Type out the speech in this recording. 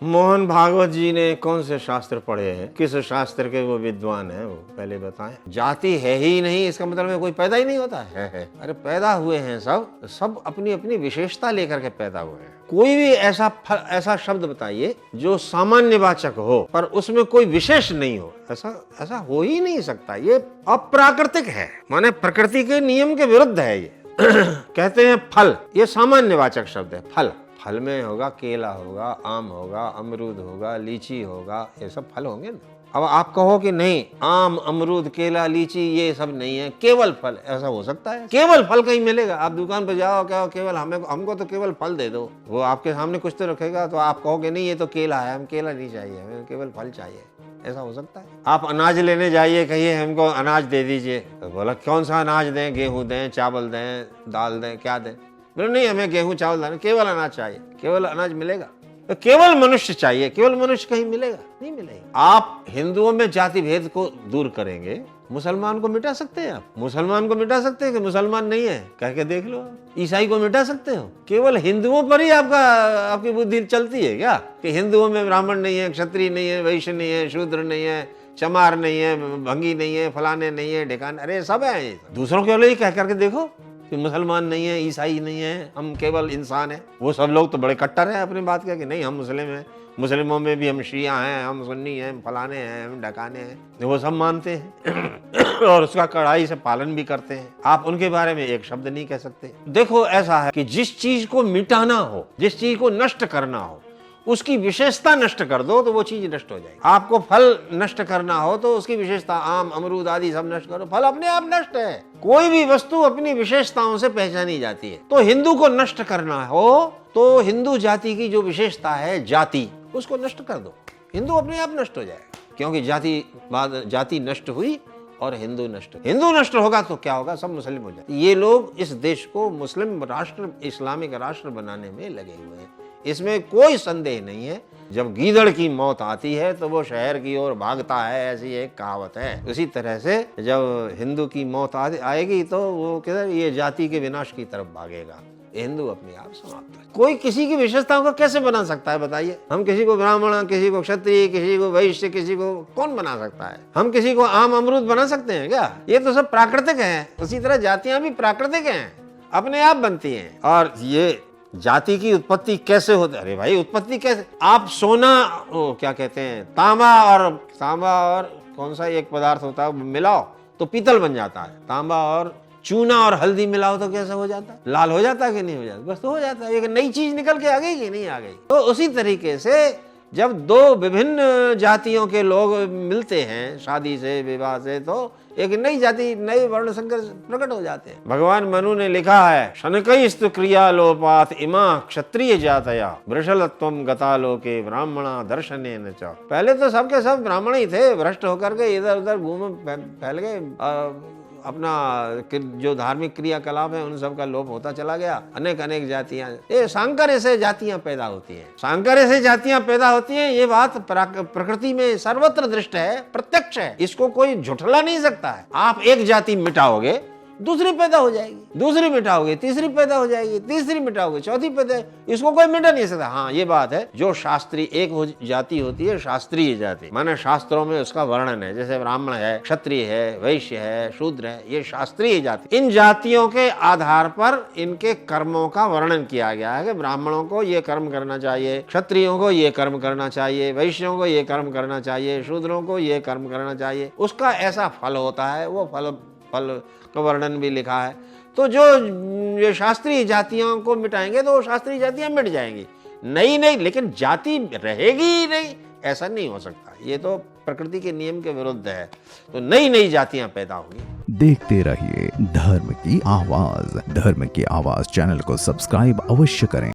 मोहन भागवत जी ने कौन से शास्त्र पढ़े हैं, किस शास्त्र के वो विद्वान हैं, वो पहले बताएं। जाति है ही नहीं इसका मतलब है कोई पैदा ही नहीं होता है। अरे पैदा हुए हैं सब अपनी अपनी विशेषता लेकर के पैदा हुए हैं। कोई भी ऐसा शब्द बताइए जो सामान्यवाचक हो पर उसमें कोई विशेष नहीं हो, ऐसा हो ही नहीं सकता। ये अप्राकृतिक है, माने प्रकृति के नियम के विरुद्ध है ये। कहते हैं फल, ये सामान्यवाचक शब्द है। फल में होगा केला होगा, आम होगा, अमरूद होगा, लीची होगा, ये सब फल होंगे ना। अब आप कहो कि नहीं, आम अमरूद केला लीची ये सब नहीं है, केवल फल, ऐसा हो सकता है? केवल फल कहीं मिलेगा? आप दुकान पर जाओ, क्या केवल हमको तो केवल फल दे दो, वो आपके सामने कुछ तो रखेगा, तो आप कहोगे नहीं ये तो केला है, हम केला नहीं चाहिए, हमें केवल फल चाहिए। ऐसा हो सकता है? आप अनाज लेने जाइए, कहिए हमको अनाज दे दीजिए, तो बोला कौन सा अनाज दें, गेहूं दें, चावल दें, दाल दें, क्या दें? बोले नहीं हमें गेहूं चावल दें, केवल अनाज चाहिए। केवल अनाज मिलेगा? तो केवल मनुष्य चाहिए, केवल मनुष्य कहीं मिलेगा? नहीं मिलेगा। आप हिंदुओं में जाति भेद को दूर करेंगे, मुसलमान को मिटा सकते हैं? आप मुसलमान को मिटा सकते हैं कि मुसलमान नहीं है कह के देख लो। ईसाई को मिटा सकते हो? केवल हिंदुओं पर ही आपकी बुद्धि चलती है क्या कि हिंदुओं में ब्राह्मण नहीं है, क्षत्रिय नहीं है, वैश्य नहीं है, शूद्र नहीं है, चमार नहीं है, भंगी नहीं है, फलाने नहीं है, ढेकान, अरे सब है। दूसरों के लिए कह करके देखो कि मुसलमान नहीं है, ईसाई नहीं है, हम केवल इंसान है। वो सब लोग तो बड़े कट्टर हैं अपनी बात के कि नहीं हम मुस्लिम हैं, मुस्लिमों में भी हम शिया हैं, हम सुन्नी हैं, हम फलाने हैं, हम ढकाने हैं, वो सब मानते हैं और उसका कड़ाई से पालन भी करते हैं। आप उनके बारे में एक शब्द नहीं कह सकते। देखो ऐसा है कि जिस चीज को मिटाना हो, जिस चीज को नष्ट करना हो, उसकी विशेषता नष्ट कर दो तो वो चीज नष्ट हो जाएगी। आपको फल नष्ट करना हो तो उसकी विशेषता, आम अमरूद आदि सब नष्ट करो, फल अपने आप नष्ट है। कोई भी वस्तु अपनी विशेषताओं से पहचानी जाती है। तो हिंदू को नष्ट करना हो तो हिंदू जाति की जो विशेषता है जाति, उसको नष्ट कर दो, हिंदू अपने आप नष्ट हो जाएगा। क्योंकि जाति नष्ट हुई और हिंदू नष्ट होगा तो क्या होगा? सब मुस्लिम हो जाए। ये लोग इस देश को मुस्लिम राष्ट्र, इस्लामिक राष्ट्र बनाने में लगे हुए हैं, इसमें कोई संदेह नहीं है। जब गीदड़ की मौत आती है तो वो शहर की ओर भागता है, ऐसी एक कहावत है। उसी तरह से जब हिंदू की मौत आएगी तो वो किधर? ये जाति के विनाश की तरफ भागेगा। हिंदू अपने आप समाप्त है। कोई किसी की विशेषताओं को कैसे बना सकता है बताइए? हम किसी को ब्राह्मण, किसी को क्षत्रिय, किसी को वैश्य, किसी को कौन बना सकता है? हम किसी को आम अमरूद बना सकते हैं क्या? ये तो सब प्राकृतिक है। उसी तरह जातियां भी प्राकृतिक हैं, अपने आप बनती हैं। और ये जाति की उत्पत्ति कैसे होती? अरे भाई उत्पत्ति कैसे? आप सोना, क्या कहते हैं, तांबा और कौन सा एक पदार्थ होता है मिलाओ तो पीतल बन जाता है। तांबा और चूना और हल्दी मिलाओ तो कैसा हो जाता है? लाल हो जाता है कि नहीं हो जाता? बस तो हो जाता है। एक नई चीज निकल के आ गई कि नहीं आ गई? तो उसी तरीके से जब दो विभिन्न जातियों के लोग मिलते हैं शादी से, विवाह से, तो एक नई जाति, नए वर्ण संकर प्रकट हो जाते हैं। भगवान मनु ने लिखा है, शनकैस्तु क्रिया लोपात इमा क्षत्रिय जातया वृषलत्वम गता लोके ब्राह्मणा दर्शनेन च। पहले तो सबके सब ब्राह्मण ही थे, भ्रष्ट होकर के इधर उधर घूम फैल गए। अपना जो धार्मिक क्रियाकलाप है उन सब का लोप होता चला गया। अनेक जातियां, ये सांकर्य से जातियां पैदा होती हैं। सांकर्य से जातियां पैदा होती हैं, ये बात प्रकृति में सर्वत्र दृष्ट है, प्रत्यक्ष है। इसको कोई झुठला नहीं सकता है। आप एक जाति मिटाओगे, दूसरी पैदा हो जाएगी, दूसरी मिटाओगे, तीसरी पैदा हो जाएगी, तीसरी मिटाओगे, चौथी पैदा, इसको कोई मिटा नहीं सकता। हाँ ये बात है, जो शास्त्रीय एक जाति होती है, शास्त्रीय जाति, माने शास्त्रों में उसका वर्णन है, जैसे ब्राह्मण है, क्षत्रिय है, वैश्य है, शूद्र है, ये शास्त्रीय जाति। इन जातियों के आधार पर इनके कर्मों का वर्णन किया गया है कि ब्राह्मणों को ये कर्म करना चाहिए, क्षत्रियों को ये कर्म करना चाहिए, वैश्यों को ये कर्म करना चाहिए, शूद्रों को ये कर्म करना चाहिए। उसका ऐसा फल होता है, वो फल का वर्णन भी लिखा है। तो जो ये शास्त्रीय जातियों को मिटाएंगे तो शास्त्रीय जातियां मिट जाएंगी, नहीं, लेकिन जाति रहेगी ही नहीं, ऐसा नहीं हो सकता। ये तो प्रकृति के नियम के विरुद्ध है। तो नई जातियां पैदा होंगी। देखते रहिए धर्म की आवाज। धर्म की आवाज चैनल को सब्सक्राइब अवश्य करें।